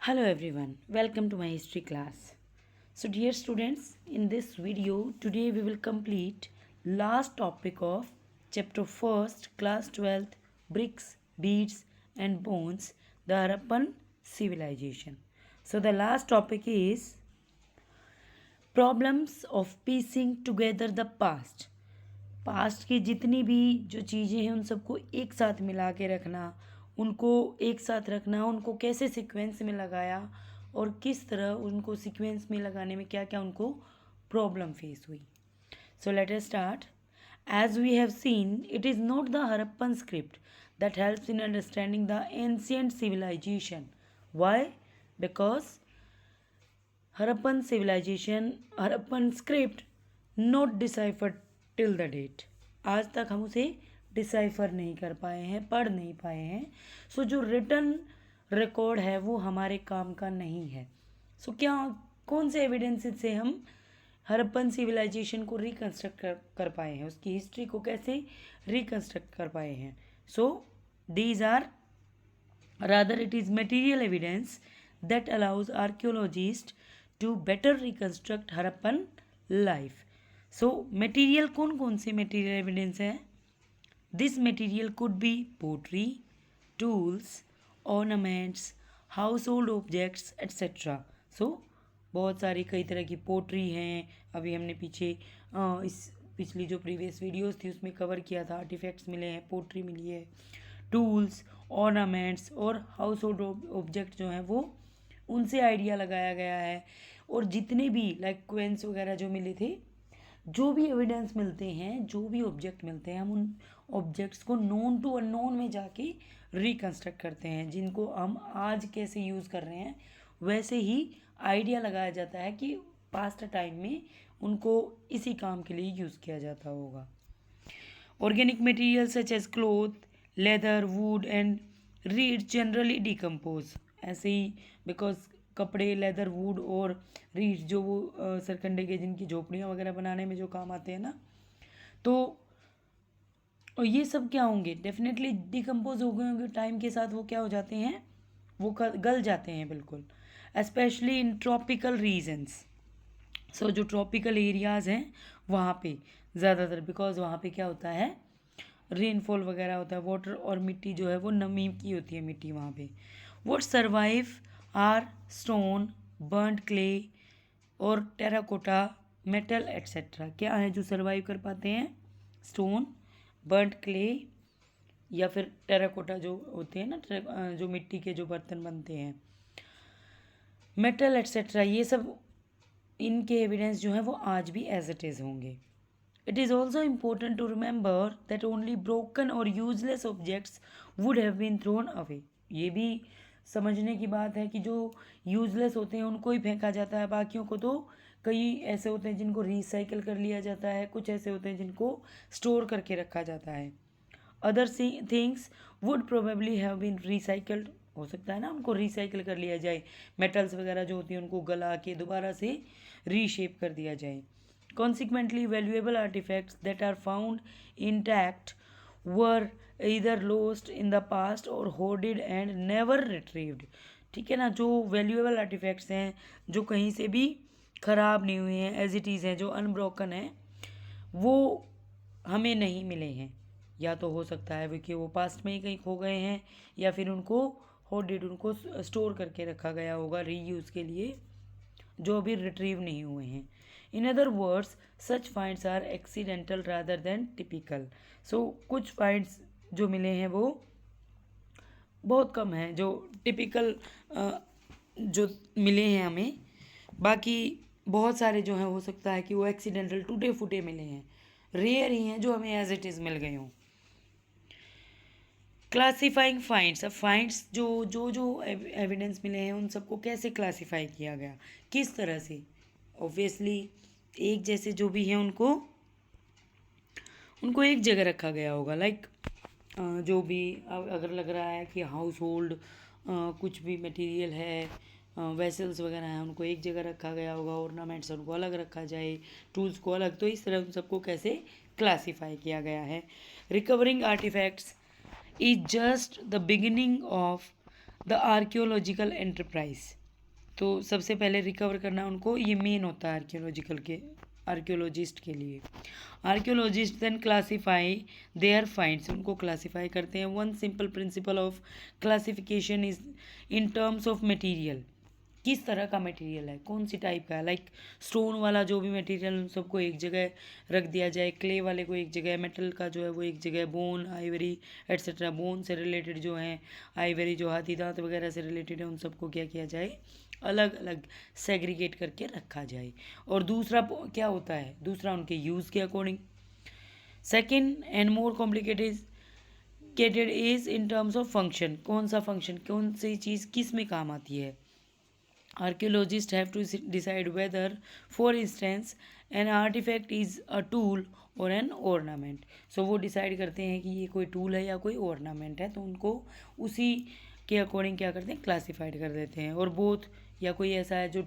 Hello everyone, welcome to my history class. So dear students, in this video today we will complete last topic of chapter 1st class 12th bricks, beads and bones, the Harappan civilization. So the last topic is problems of piecing together the past. Past की जितनी भी जो चीज़ें हैं उन सबको एक साथ मिला के रखना, उनको एक साथ रखना, उनको कैसे सीक्वेंस में लगाया और किस तरह उनको सीक्वेंस में लगाने में क्या क्या उनको प्रॉब्लम फेस हुई. So let us start. As we have seen, it is not the Harappan script that helps in understanding the ancient civilization. Why? Because Harappan civilization, Harappan script not deciphered till the date. आज तक हम उसे decipher नहीं कर पाए हैं, पढ़ नहीं पाए हैं. सो जो रिटन रिकॉर्ड है वो हमारे काम का नहीं है. सो क्या कौन से एविडेंसेस से हम हरप्पन सिविलाइजेशन को रिकन्स्ट्रक्ट कर पाए हैं, उसकी हिस्ट्री को कैसे रिकन्स्ट्रक्ट कर पाए हैं. So these are rather it is material evidence that allows archaeologists to better reconstruct Harappan life. So material कौन कौन से material evidence है? This material could be pottery, tools, ornaments, household objects etc. So बहुत सारी कई तरह की pottery हैं. अभी हमने पीछे इस पिछली जो प्रीवियस वीडियोस थी उसमें कवर किया था. आर्टिफैक्ट्स मिले हैं, पोट्री मिली है, टूल्स, ऑर्नामेंट्स और हाउस होल्ड ऑब्जेक्ट जो हैं वो उनसे आइडिया लगाया गया है. और जितने भी लाइक क्वेंस वगैरह जो मिले थे, जो भी एविडेंस मिलते हैं, जो भी ऑब्जेक्ट मिलते हैं, हम उन ऑब्जेक्ट्स को नोन टू अननोन में जाके रिकन्स्ट्रक्ट करते हैं. जिनको हम आज कैसे यूज़ कर रहे हैं वैसे ही आइडिया लगाया जाता है कि पास्ट टाइम में उनको इसी काम के लिए यूज़ किया जाता होगा. Organic material such as cloth, leather, wood and reed generally decompose. ऐसे ही बिकॉज कपड़े, लेदर, वुड और रीड जो वो सरकंडे के जिनकी झोपड़ियाँ वगैरह बनाने में जो काम आते हैं ना, तो और ये सब क्या होंगे, डेफिनेटली डिकम्पोज हो गए होंगे टाइम के साथ. वो क्या हो जाते हैं, वो गल जाते हैं बिल्कुल. Specially in tropical regions. So जो ट्रॉपिकल एरियाज़ हैं वहाँ पे ज़्यादातर, बिकॉज वहाँ पे क्या होता है, रेनफॉल वगैरह होता है, वाटर और मिट्टी जो है वो नमी की होती है मिट्टी वहाँ पे. What survive are stone, burned clay और टेराकोटा, मेटल एट्सेट्रा. क्या है जो सर्वाइव कर पाते हैं? स्टोन, बर्न्ड क्ले या फिर टेराकोटा जो होते हैं ना, जो मिट्टी के जो बर्तन बनते हैं, मेटल एट्सेट्रा. ये सब इनके एविडेंस जो है वो आज भी एज इट इज़ होंगे. It is also important to remember that only broken or useless objects would have been thrown away. ये भी समझने की बात है कि जो यूजलेस होते हैं उनको ही फेंका जाता है, बाकियों को तो कई ऐसे होते हैं जिनको रिसाइकिल कर लिया जाता है, कुछ ऐसे होते हैं जिनको स्टोर करके रखा जाता है. Other things would probably have been recycled. हो सकता है ना उनको रिसाइकिल कर लिया जाए, मेटल्स वगैरह जो होती हैं उनको गला के दोबारा से रीशेप कर दिया जाए. Consequently, valuable artifacts that are found intact were either lost in the past or hoarded and never retrieved. ठीक है ना, जो वैल्यूएबल आर्टिफैक्ट्स हैं जो कहीं से भी ख़राब नहीं हुए हैं, एज इट इज़ हैं, जो अनब्रोकन हैं, वो हमें नहीं मिले हैं. या तो हो सकता है कि वो पास्ट में ही कहीं खो गए हैं या फिर उनको होर्डेड, उनको स्टोर करके रखा गया होगा रीयूज़ के लिए, जो अभी रिट्रीव नहीं हुए हैं. In other words such finds are accidental rather than typical. So कुछ फाइंड्स जो मिले हैं वो बहुत कम हैं जो टिपिकल जो मिले हैं हमें. बाकी बहुत सारे जो हैं हो सकता है कि वो एक्सीडेंटल टूटे फूटे मिले हैं, रेयर ही हैं जो हमें एज इट इज़ मिल गए हों. Classifying finds. अब फाइंड्स जो जो जो एविडेंस मिले हैं उन सबको कैसे क्लासीफाई किया गया, किस तरह से. ऑब्वियसली एक जैसे जो भी हैं उनको एक जगह रखा गया होगा. लाइक जो भी अगर लग रहा है कि हाउस होल्ड कुछ भी मटेरियल है, वेसल्स वगैरह हैं, उनको एक जगह रखा गया होगा, ऑर्नामेंट्स उनको अलग रखा जाए, टूल्स को अलग. तो इस तरह उन सबको कैसे क्लासीफाई किया गया है. Recovering artefacts is just the beginning of the archaeological enterprise. तो सबसे पहले रिकवर करना उनको ये मेन होता है आर्कियोलॉजिस्ट के लिए। Archaeologist then classify their finds, उनको क्लासीफाई करते हैं। One simple principle of classification is in terms of material, किस तरह का मटेरियल है, कौन सी टाइप का है। लाइक स्टोन वाला जो भी मटेरियल उन सबको एक जगह रख दिया जाए, क्ले वाले को एक जगह, मेटल का जो है वो एक जगह, बोन, आइवरी एट्सेट्रा, बोन से रिलेटेड जो है, आइवरी जो हाथी दांत वगैरह से रिलेटेड है, उन सबको क्या किया जाए, अलग अलग सेग्रीगेट करके रखा जाए। और दूसरा क्या होता है, दूसरा उनके यूज़ के according. Second and more complicated is in terms of function, कौन सा फंक्शन, कौन सी चीज़ किस में काम आती है। Archaeologists have to decide whether, for instance, an artifact is a tool और एन ornament. सो वो डिसाइड करते हैं कि ये कोई टूल है या कोई ornament है, तो उनको उसी के अकॉर्डिंग क्या करते हैं, क्लासीफाइड कर देते हैं। और बोथ, या कोई ऐसा है जो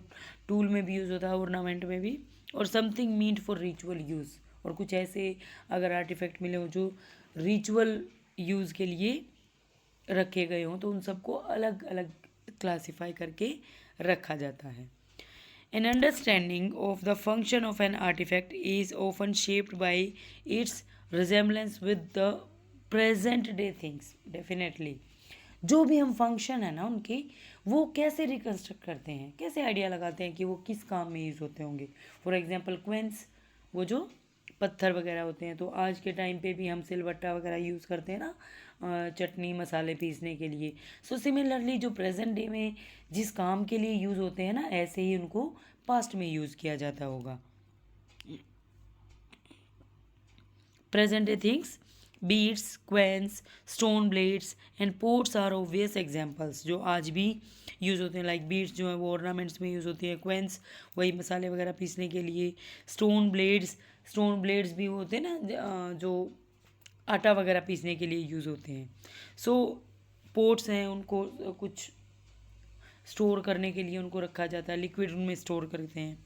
टूल में भी यूज़ होता है, ornament में भी, और something meant for ritual use, और कुछ ऐसे अगर आर्टिफैक्ट मिले हो जो रिचुअल यूज़ के लिए रखे गए हों, तो उन सबको अलग अलग क्लासीफाई करके रखा जाता है। An understanding of the function of an artifact is often shaped by its resemblance with the present day things. Definitely जो भी हम फंक्शन है ना उनके, वो कैसे रिकन्स्ट्रक्ट करते हैं, कैसे आइडिया लगाते हैं कि वो किस काम में यूज़ होते होंगे। फॉर एग्जांपल क्वेंस, वो जो पत्थर वगैरह होते हैं, तो आज के टाइम पे भी हम सिलबट्टा वगैरह यूज़ करते हैं ना चटनी मसाले पीसने के लिए। सो सिमिलरली जो प्रेजेंट डे में जिस काम के लिए यूज़ होते हैं ना, ऐसे ही उनको पास्ट में यूज़ किया जाता होगा। Present day things, beads, querns, stone blades and pots are obvious examples, जो आज भी यूज़ होते हैं। लाइक बीड्स जो है वो ऑर्नामेंट्स में यूज़ होती है, क्वेंस वही मसाले वगैरह पीसने के लिए, स्टोन ब्लेड्स भी होते हैं ना जो आटा वगैरह पीसने के लिए यूज़ होते हैं। सो पोट्स हैं, उनको कुछ स्टोर करने के लिए उनको रखा जाता है, लिक्विड उनमें स्टोर करते हैं।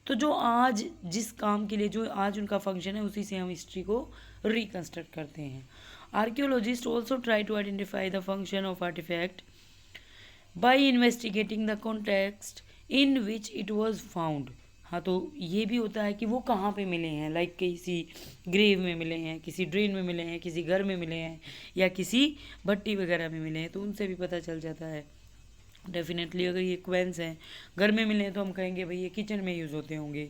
तो जो आज जिस काम के लिए जो आज उनका फंक्शन है, उसी से हम हिस्ट्री को रिकन्स्ट्रक्ट करते हैं। Archaeologist also try to identify the function of artefact by investigating the context in which it was found. हाँ, तो ये भी होता है कि वो कहाँ पे मिले हैं, लाइक किसी ग्रेव में मिले हैं, किसी ड्रेन में मिले हैं, किसी घर में मिले हैं, या किसी भट्टी वगैरह में मिले हैं, तो उनसे भी पता चल जाता है। डेफिनेटली अगर ये क्वेंस हैं, घर में मिले हैं, तो हम कहेंगे भाई ये किचन में यूज़ होते होंगे।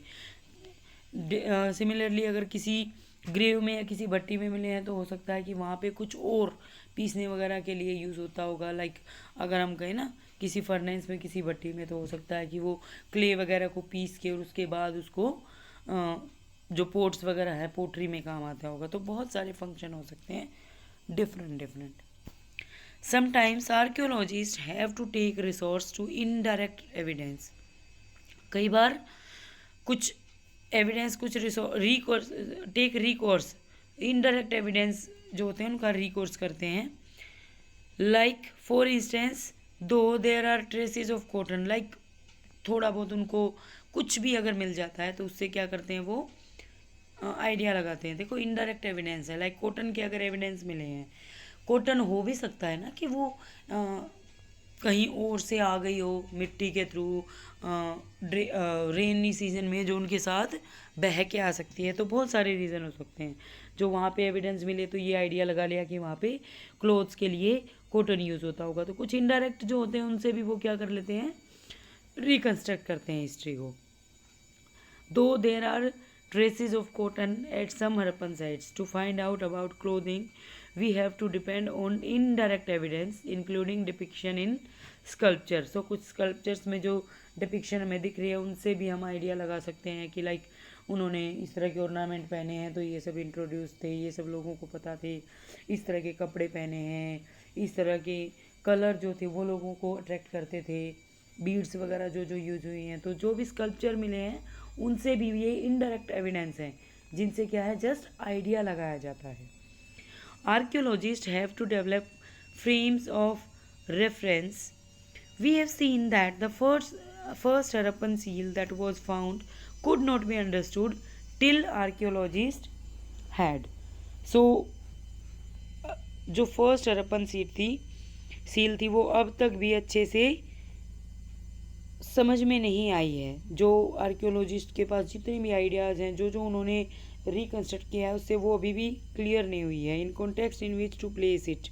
सिमिलरली अगर किसी ग्रेव में या किसी भट्टी में मिले हैं, तो हो सकता है कि वहाँ पे कुछ और पीसने वगैरह के लिए यूज़ होता होगा। लाइक अगर हम कहें ना किसी फर्नेस में, किसी भट्टी में, तो हो सकता है कि वो क्ले वगैरह को पीस के और उसके बाद उसको जो पोट्स वगैरह है पोट्री में काम आता होगा। तो बहुत सारे फंक्शन हो सकते हैं different. Sometimes archaeologist have to take resource to indirect evidence, कई बार कुछ एविडेंस, कुछ रिकोर्स इनडायरेक्ट एविडेंस जो होते हैं उनका रिकोर्स करते हैं। Like for instance though there are traces of cotton, like थोड़ा बहुत उनको कुछ भी अगर मिल जाता है, तो उससे क्या करते हैं, वो आइडिया लगाते हैं। देखो इनडायरेक्ट एविडेंस है, लाइक कॉटन के अगर एविडेंस मिले हैं, कॉटन हो भी सकता है ना कि वो कहीं और से आ गई हो मिट्टी के थ्रू, रेनी सीजन में जो उनके साथ बह के आ सकती है। तो बहुत सारे रीज़न हो सकते हैं जो वहाँ पे एविडेंस मिले, तो ये आइडिया लगा लिया कि वहाँ पे क्लोथ्स के लिए कॉटन यूज़ होता होगा। तो कुछ इनडायरेक्ट जो होते हैं उनसे भी वो क्या कर लेते हैं, रिकन्स्ट्रक्ट करते हैं हिस्ट्री को। Though there are traces of cotton at some Harappan sites. To find out about clothing, we have to depend on indirect evidence, including depiction in sculpture. So कुछ sculptures में जो depiction हमें दिख रही है, उनसे भी हम आइडिया लगा सकते हैं कि लाइक उन्होंने इस तरह के ornament पहने हैं, तो ये सब इंट्रोड्यूस थे, ये सब लोगों को पता थे, इस तरह के कपड़े पहने हैं, इस तरह के कलर जो थे वो लोगों को अट्रैक्ट करते थे, बीड्स वगैरह जो यूज हुई हैं। तो जो भी स्कल्पचर मिले हैं उनसे भी ये इनडायरेक्ट एविडेंस हैं, जिनसे क्या है, जस्ट आइडिया लगाया जाता है। Archaeologist have to develop frames of reference. We have seen that the first Harappan seal that was found could not be understood till archaeologist had. So जो फर्स्ट हरप्पन सील थी वो अब तक भी अच्छे से समझ में नहीं आई है। जो आर्कियोलॉजिस्ट के पास जितने भी आइडियाज़ हैं, जो जो उन्होंने रिकंस्ट्रक्ट किया है, उससे वो अभी भी क्लियर नहीं हुई है। In context in which to place it,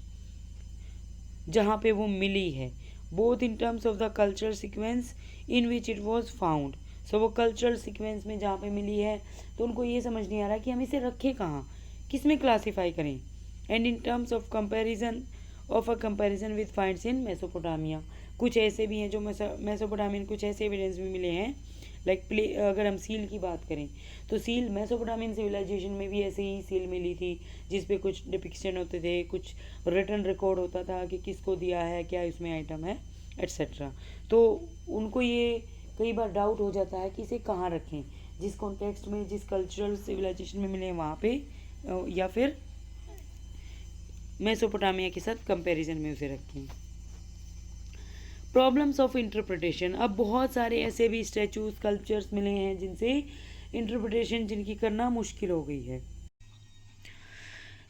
जहाँ पे वो मिली है, both in terms of the cultural sequence in which it was found. So वो कल्चरल सीक्वेंस में जहाँ पे मिली है, तो उनको ये समझ नहीं आ रहा कि हम इसे रखें कहाँ, किस में क्लासीफाई करें। And in terms of comparison of a comparison with finds in Mesopotamia, कुछ ऐसे भी हैं जो मेसोपोटामियन कुछ ऐसे एविडेंस भी मिले हैं। अगर हम सील की बात करें तो सील मेसोपोटामियन सिविलाइजेशन में भी ऐसे ही सील मिली थी, जिस पे कुछ डिपिक्शन होते थे, कुछ रिटर्न रिकॉर्ड होता था कि किसको दिया है, क्या इसमें आइटम है, एट्सेट्रा। तो उनको ये कई बार डाउट हो जाता है कि इसे कहाँ रखें, जिस कॉन्टेक्स्ट में, जिस कल्चरल सिविलाइजेशन में मिले हैं वहाँ पे, या फिर मेसोपोटामिया के साथ कंपैरिजन में उसे रखें। प्रॉब्लम्स ऑफ इंटरप्रिटेशन, अब बहुत सारे ऐसे भी स्टैचूज कल्चर्स मिले हैं जिनसे इंटरप्रिटेशन जिनकी करना मुश्किल हो गई है।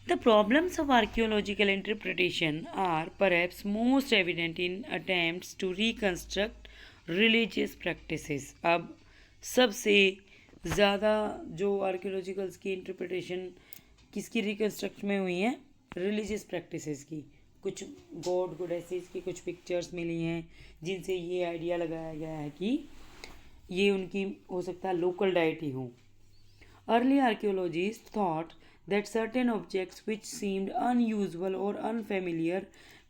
The problems of archaeological interpretation are perhaps most evident in attempts to reconstruct religious practices. अब सबसे ज़्यादा जो आर्कियोलॉजिकल्स की इंटरप्रिटेशन किसकी रिकन्स्ट्रक्ट में हुई हैं, रिलीजियस प्रैक्टिसेस की। कुछ गॉड गॉडेसेस की कुछ पिक्चर्स मिली हैं जिनसे ये आइडिया लगाया गया है कि ये उनकी हो सकता है लोकल डाइटी हो। Early archaeologists thought that certain objects which seemed unusual or unfamiliar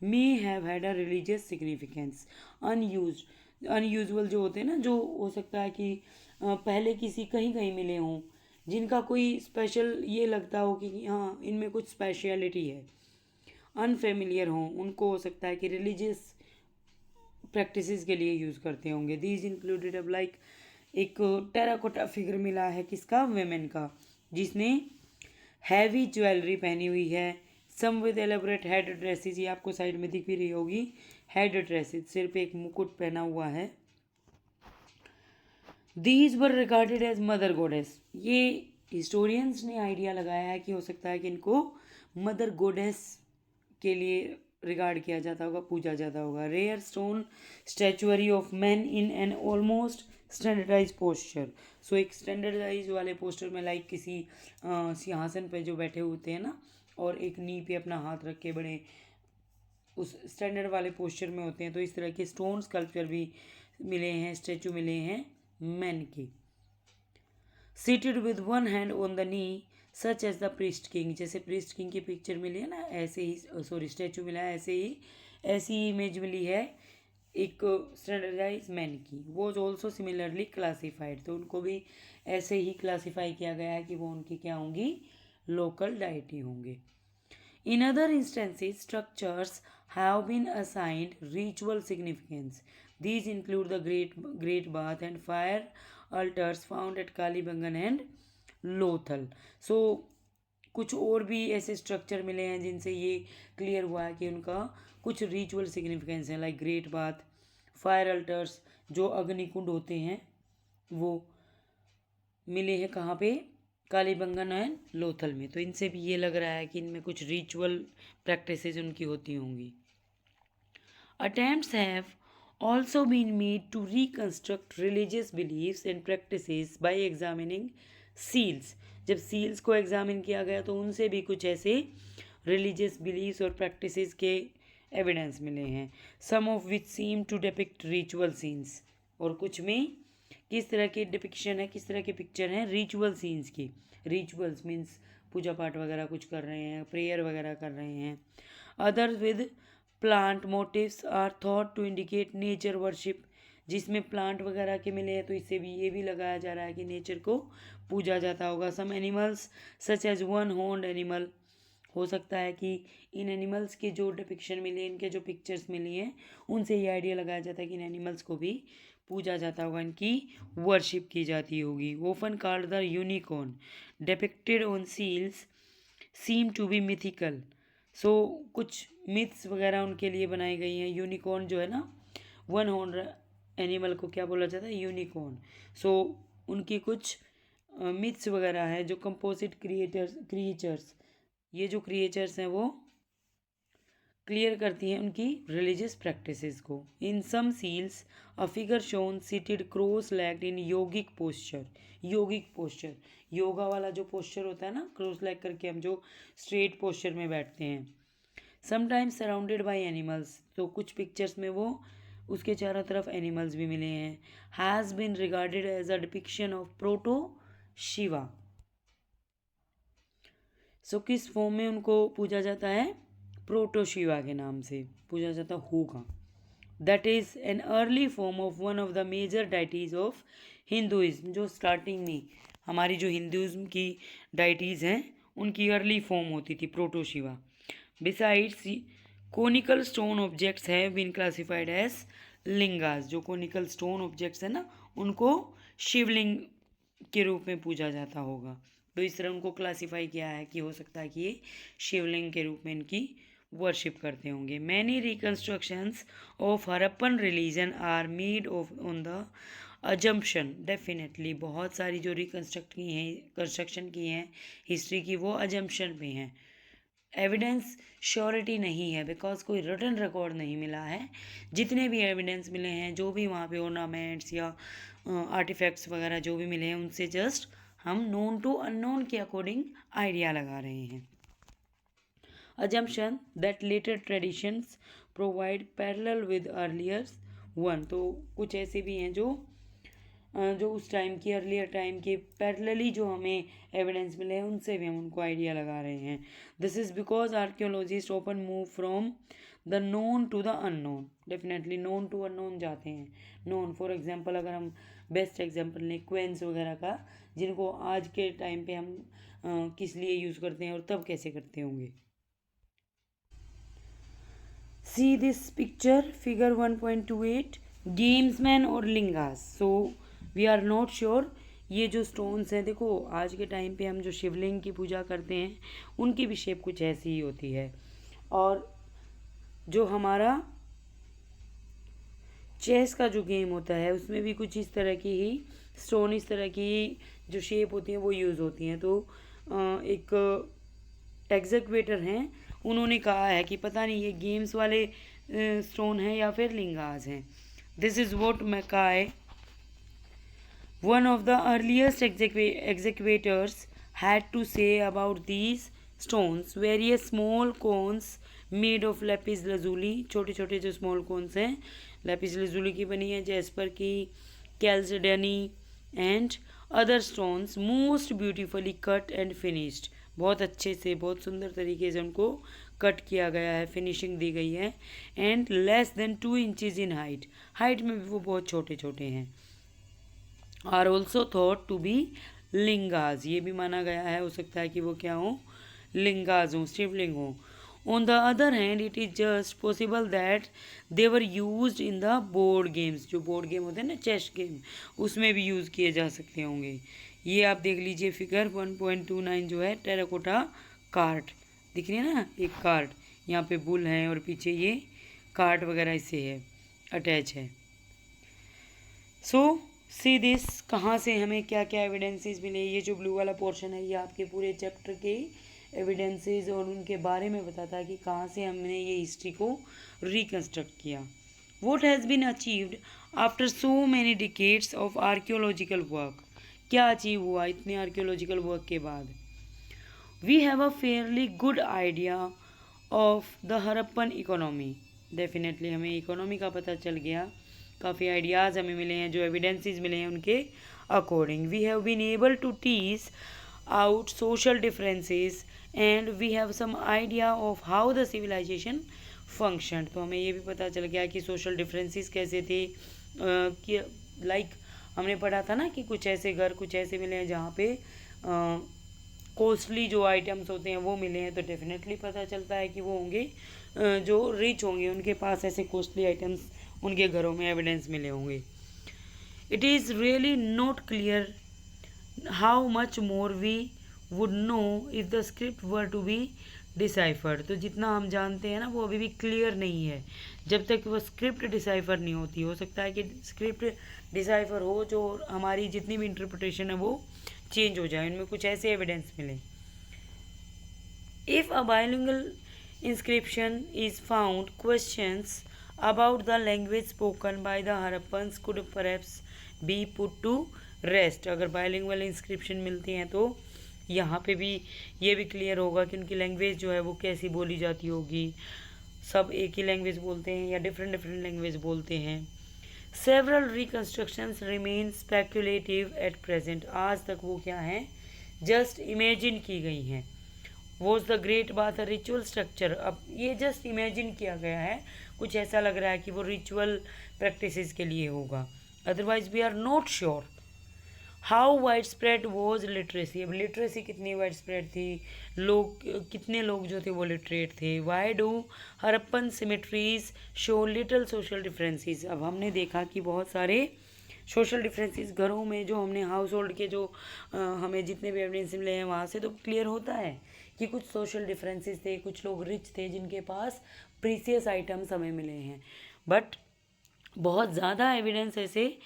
may have had a religious significance. Unusual जो होते हैं ना, जो हो सकता है कि पहले किसी कहीं कहीं मिले हों, जिनका कोई स्पेशल ये लगता हो कि हाँ इनमें कुछ स्पेशलिटी है। अनफेमिलियर हों, उनको हो सकता है कि रिलीजियस प्रैक्टिसेस के लिए यूज़ करते होंगे। दीज इंक्लूडेड, अब लाइक एक टेराकोटा फिगर मिला है किसका, वेमेन का, जिसने हैवी ज्वेलरी पहनी हुई है। Some with elaborate head dresses, ये आपको साइड में दिख भी रही होगी, हेड ड्रेसेस, सिर पे एक मुकुट पहना हुआ है। These were regarded as mother goddess, ये हिस्टोरियंस ने आइडिया लगाया है कि हो सकता है कि इनको मदर गोडेस के लिए रिगार्ड किया जाता होगा, पूजा जाता होगा। Rare stone statuary of man in an almost standardize posture, so एक स्टैंडर्डाइज वाले पोस्टर में लाइक किसी सिंहासन पे जो बैठे होते हैं ना, और एक नी पे अपना हाथ रख के बड़े उस स्टैंडर्ड वाले पोस्चर में होते हैं, तो इस तरह के स्टोन स्कल्पचर भी मिले हैं, स्टैचू मिले हैं मैन के। Seated with one hand on the knee such as the priest king, जैसे प्रीस्ट किंग की पिक्चर मिली है ना, ऐसे ही, सॉरी स्टैचू मिला है, ऐसे ही ऐसी इमेज मिली है एक स्टैंडर्डाइज मैन की। वो ऑल्सो सिमिलरली क्लासीफाइड, तो उनको भी ऐसे ही क्लासीफाई किया गया है कि वो उनकी क्या होंगी, लोकल डाइटी होंगे। In other instances, structures have been assigned ritual significance. These include the Great Bath and fire altars found at Kalibangan and Lothal. So, कुछ और भी ऐसे स्ट्रक्चर मिले हैं जिनसे ये क्लियर हुआ है कि उनका कुछ रिचुअल सिग्निफिकेंस है, like great bath, fire altars जो अग्निकुंड होते हैं वो मिले हैं कहाँ पे, कालीबंगन एंड लोथल में। तो इनसे भी ये लग रहा है कि इनमें कुछ रिचुअल प्रैक्टिसेस उनकी होती होंगी। Attempts have also been made to reconstruct religious beliefs and practices by examining seals. जब सील्स को एग्जामिन किया गया तो उनसे भी कुछ ऐसे रिलीजियस बिलीव्स और प्रैक्टिसेस के एविडेंस मिले हैं। Some of which seem to depict ritual scenes, और कुछ में किस तरह की डिपिक्शन है, किस तरह की पिक्चर है, रिचुअल सीन्स की। रिचुअल्स मीन्स पूजा पाठ वगैरह कुछ कर रहे हैं, प्रेयर वगैरह कर रहे हैं। Others with plant motifs are thought to indicate nature worship, जिसमें प्लांट वगैरह के मिले हैं तो इससे भी ये भी लगाया जा रहा है कि नेचर को पूजा जाता होगा। Some animals such as one horned animal, हो सकता है कि इन एनिमल्स के जो डिपिक्शन मिले, इनके जो पिक्चर्स मिली हैं, उनसे ये आइडिया लगाया जाता है कि इन एनिमल्स को भी पूजा जाता होगा, इनकी वर्शिप की जाती होगी। Often called the unicorn depicted on seals seem to be mythical, so कुछ मिथ्स वगैरह उनके लिए बनाई गई हैं। यूनिकॉर्न जो है ना, वन हॉर्न एनिमल को क्या बोला जाता है, यूनिकॉर्न। सो उनकी कुछ मिथ्स वगैरह हैं जो कंपोजिट क्रिएचर्स, ये जो क्रिएचर्स हैं वो क्लियर करती हैं उनकी रिलीजियस प्रैक्टिसेस को। In some seals a figure shown seated cross legged in yogic posture. Yogic posture, yoga वाला जो पोस्चर होता है ना, क्रॉस लेग करके हम जो स्ट्रेट पोस्चर में बैठते हैं। समटाइम्स सराउंडेड बाई एनिमल्स, तो कुछ पिक्चर्स में वो उसके चारों तरफ एनिमल्स भी मिले हैं। Has been regarded as a depiction of proto Shiva. So किस फॉर्म में उनको पूजा जाता है? प्रोटो शिवा के नाम से पूजा जाता होगा। That is an early form of one of the major deities of Hinduism, जो स्टार्टिंग में हमारी जो हिंदुइज्म की डाइटीज़ हैं उनकी अर्ली फॉर्म होती थी proto Shiva. Besides conical stone objects have been classified as lingas. जो कोनिकल स्टोन ऑब्जेक्ट्स है ना, उनको शिवलिंग के रूप में पूजा जाता होगा। तो इस तरह उनको क्लासिफाई किया है कि हो सकता है कि ये शिवलिंग के रूप में इनकी वर्शिप करते होंगे। Many reconstructions of Harappan religion are made of on the assumption. Definitely बहुत सारी जो कंस्ट्रक्शन की हैं हिस्ट्री की, वो अजम्पशन पे हैं। एविडेंस श्योरिटी नहीं है, बिकॉज कोई रिटन रिकॉर्ड नहीं मिला है। जितने भी एविडेंस मिले हैं, जो भी वहाँ पे ऑर्नामेंट्स या आर्टिफैक्ट्स वगैरह जो भी मिले हैं, उनसे जस्ट हम नोन टू अननोन के अकॉर्डिंग आइडिया लगा रहे हैं। assumption that later traditions provide parallel with earlier one। तो कुछ ऐसे भी हैं जो उस टाइम की अर्लियर टाइम के पैरेलली जो हमें एविडेंस मिले हैं उनसे भी हम उनको आइडिया लगा रहे हैं। This is because archaeologist open move from the known to the unknown. Definitely known to unknown जाते हैं। नोन फॉर एग्जांपल, अगर हम बेस्ट एग्जांपल लें क्वेंस वगैरह का, जिनको आज के टाइम पे हम किस लिए यूज़ करते हैं और तब कैसे करते होंगे। See this picture, figure 1.28, gamesmen और lingas. So we are not sure ये जो स्टोन्स हैं, देखो आज के टाइम पे हम जो शिवलिंग की पूजा करते हैं उनकी भी शेप कुछ ऐसी ही होती है। और जो हमारा चेस का जो गेम होता है उसमें भी कुछ इस तरह की ही स्टोन, इस तरह की जो शेप होती हैं वो यूज़ होती हैं। तो एक एग्जीक्यूटर हैं, उन्होंने कहा है कि पता नहीं ये गेम्स वाले स्टोन हैं या फिर लिंगास हैं। This is what Mackay, one of the earliest excavators had to say about these stones। various small cones made of lapis lazuli, छोटे छोटे जो स्मॉल कोन्स हैं lapis lazuli की बनी है, जेस्पर की, chalcedony and other stones most beautifully cut and finished. बहुत अच्छे से, बहुत सुंदर तरीके से उनको कट किया गया है, फिनिशिंग दी गई है। And less than 2 inches in height, height में भी वो बहुत छोटे छोटे हैं। Are also thought to be lingas, ये भी माना गया है, हो सकता है कि वो क्या हो, लिंगाज हो, शिवलिंग हो। On the other hand it is just possible that they were use in the board games. जो बोर्ड गेम होते हैं ना, चेस गेम, उसमें भी यूज़ किए जा सकते होंगे। ये आप देख लीजिए फिगर 1.29 जो है, टेराकोटा कार्ट दिख रही है ना, एक कार्ट, यहाँ पे बुल है और पीछे ये कार्ट वगैरह इससे है, अटैच है। सो सी दिस, कहाँ से हमें क्या क्या एविडेंसेस मिले। ये जो ब्लू वाला पोर्शन है ये आपके पूरे चैप्टर के एविडेंसेस और उनके बारे में बताता है कि कहाँ से हमने ये हिस्ट्री को रिकन्स्ट्रक्ट किया। What has been achieved after so many decades of archaeological work. क्या अचीव हुआ इतने आर्कियोलॉजिकल वर्क के बाद। We have a fairly good idea of the Harappan economy. Definitely हमें इकोनॉमी का पता चल गया, काफ़ी आइडियाज़ हमें मिले हैं, जो एविडेंसेस मिले हैं उनके according. We have been able to tease out social differences and we have some idea of how the civilisation function. तो हमें ये भी पता चल गया कि सोशल डिफरेंसेस कैसे थे। कि लाइक हमने पढ़ा था ना कि कुछ ऐसे घर, कुछ ऐसे मिले हैं जहाँ पे कॉस्टली जो आइटम्स होते हैं वो मिले हैं। तो डेफिनेटली पता चलता है कि वो होंगे जो रिच होंगे, उनके पास ऐसे कॉस्टली आइटम्स उनके घरों में एविडेंस मिले होंगे। It is really not clear how much more we would know if the script were to be deciphered. तो जितना हम जानते हैं ना वो अभी भी क्लियर नहीं है जब तक वो स्क्रिप्ट डिसाइफर नहीं होती। हो सकता है कि स्क्रिप्ट डिसाइफर हो, जो हमारी जितनी भी इंटरप्रिटेशन है वो चेंज हो जाए, उनमें कुछ ऐसे एविडेंस मिले। If a bilingual inscription is found, questions about the language spoken by the Harappans could perhaps be put to rest. अगर बाइलिंगुअल इंस्क्रिप्शन मिलती हैं तो यहाँ पे भी ये भी क्लियर होगा कि उनकी लैंग्वेज जो है वो कैसी बोली जाती होगी, सब एक ही लैंग्वेज बोलते हैं या डिफरेंट डिफरेंट लैंग्वेज बोलते हैं. Several reconstructions remain speculative at present. आज तक वो क्या हैं, जस्ट इमेजिन की गई हैं. Was the great bath a ritual structure. अब ये जस्ट इमेजिन किया गया है, कुछ ऐसा लग रहा है कि वो रिचुअल प्रैक्टिसेस के लिए होगा. Otherwise we are not sure. How widespread was literacy. अब लिटरेसी कितनी वाइड स्प्रेड थी, लोग कितने लोग जो थे वो लिटरेट थे. Why do Harappan cemeteries show little social differences. अब हमने देखा कि बहुत सारे सोशल डिफरेंसेस घरों में, जो हमने हाउस होल्ड के जो हमें जितने भी एविडेंस मिले हैं वहाँ से तो क्लियर होता है कि कुछ सोशल डिफरेंसेस थे, कुछ लोग रिच थे जिनके पास प्रीसियस आइटम्स हमें मिले हैं, बट बहुत ज़्यादा एविडेंस ऐसे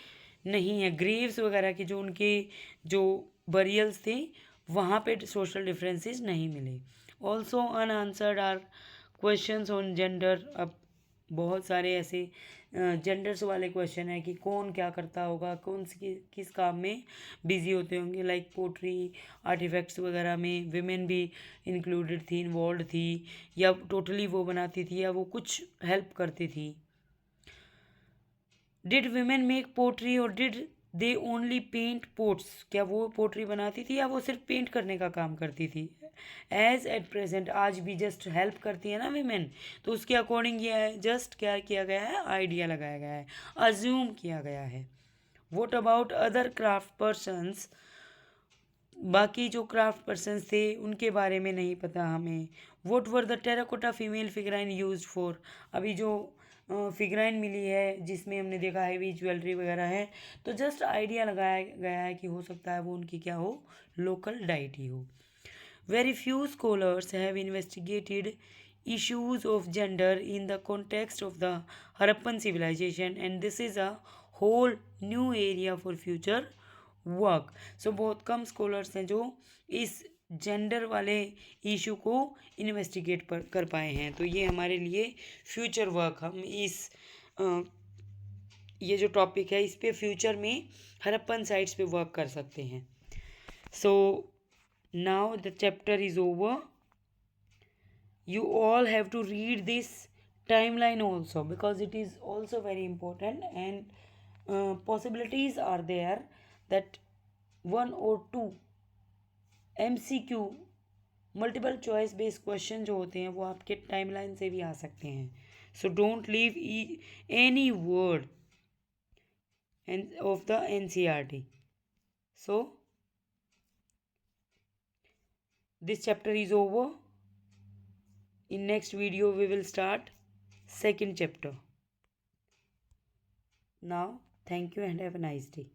नहीं है. ग्रेव्स वगैरह की जो उनके जो बरियल्स थे वहाँ पे सोशल डिफरेंसेस नहीं मिले. Also unanswered are questions on gender. अब बहुत सारे ऐसे जेंडर्स वाले क्वेश्चन है कि कौन क्या करता होगा, कौन सी किस काम में बिजी होते होंगे. लाइक पोट्री आर्टिफैक्ट्स वगैरह में विमेन भी इंक्लूडेड थी, इन्वॉल्व थी, या टोटली वो बनाती थी या वो कुछ हेल्प करती थी. डिड वीमेन मेक पोट्री और did they only paint pots. क्या वो पोट्री बनाती थी या वो सिर्फ पेंट करने का काम करती थी. एज एट प्रेजेंट, आज भी जस्ट हेल्प करती है ना वीमेन, तो उसके अकॉर्डिंग ये जस्ट क्या किया गया है, आइडिया लगाया गया है, अज्यूम किया गया है. What about other craft persons. बाकी जो क्राफ्ट पर्सनस थे उनके बारे में नहीं पता हमें. What were the terracotta female figurine use for. अभी जो फिगराइन मिली है जिसमें हमने देखा हैवी ज्वेलरी वगैरह है, तो जस्ट आइडिया लगाया गया है कि हो सकता है वो उनकी क्या हो, लोकल डाइटी हो. Very few scholars have investigated issues of gender in the context of the Harappan civilization, and this is a whole new area for future work. So बहुत कम स्कॉलर्स हैं जो इस जेंडर वाले इशू को investigate कर पाए हैं. तो ये हमारे लिए फ्यूचर वर्क, हम इस ये जो टॉपिक है इस पे फ्यूचर में हरप्पन साइट्स पे वर्क कर सकते हैं. So now the chapter is over. You all have to read this timeline also because it is also very important, and possibilities are there that one or two MCQ multiple choice based question जो होते हैं वो आपके timeline से भी आ सकते हैं. So don't leave any word of the NCERT. So this chapter is over. In next video we will start second chapter. Now thank you and have a nice day.